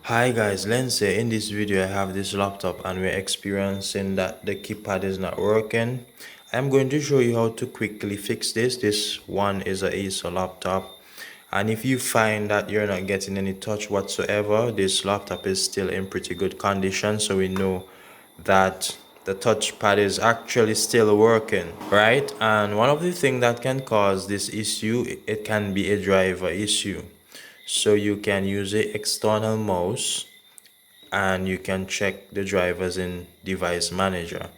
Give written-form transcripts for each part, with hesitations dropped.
Hi guys, Lindsay. In this video I have this laptop and we're experiencing that the keypad is not working. I'm going to show you how to quickly fix this. This one is a Acer laptop, and if you find that you're not getting any touch whatsoever, this laptop is still in pretty good condition, so we know that the touchpad is actually still working, right? And one of the things that can cause this issue, it can be a driver issue. So you can use a external mouse and you can check the drivers in device manager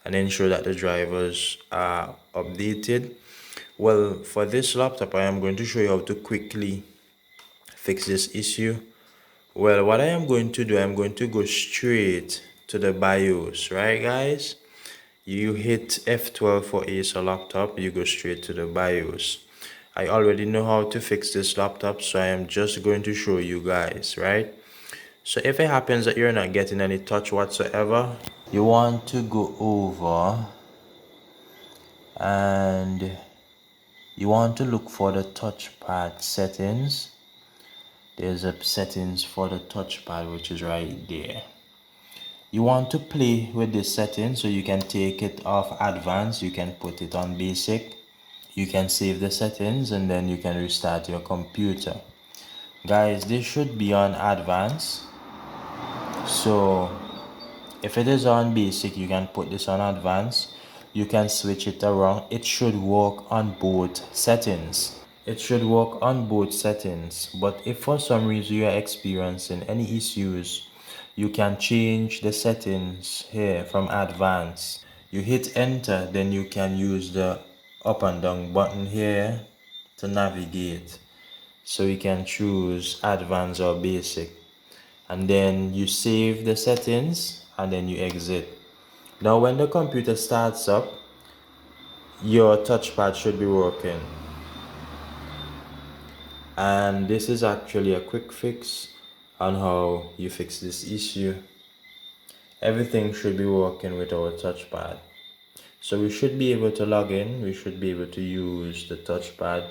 and ensure that the drivers are updated. Well, for this laptop I am going to show you how to quickly fix this issue. Well, what I am going to do, I'm going to go straight to the BIOS, right guys? You hit F12 for Acer laptop, you go straight to the BIOS. I already know how to fix this laptop, so I am just going to show you guys, right? So if it happens that you're not getting any touch whatsoever, you want to go over and you want to look for the touchpad settings. There's a settings for the touchpad, which is right there. You want to play with this setting, so you can take it off advanced, you can put it on basic, you can save the settings, and then you can restart your computer. Guys, this should be on advanced, so if it is on basic, you can put this on advanced. You can switch it around. It should work on both settings. It should work on both settings, but if for some reason you are experiencing any issues, you can change the settings here from advanced. You hit enter, then you can use the up and down button here to navigate. So you can choose advanced or basic, and then you save the settings and then you exit. Now when the computer starts up, your touchpad should be working. And this is actually a quick fix on how you fix this issue. Everything should be working with our touchpad. So we should be able to log in, we should be able to use the touchpad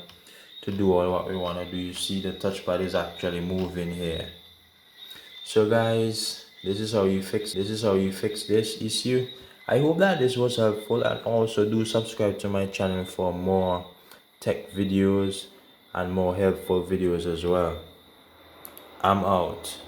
to do all what we want to do. You see the touchpad is actually moving here. So guys, this is how you fix this issue. I hope that this was helpful, and also do subscribe to my channel for more tech videos and more helpful videos as well. I'm out.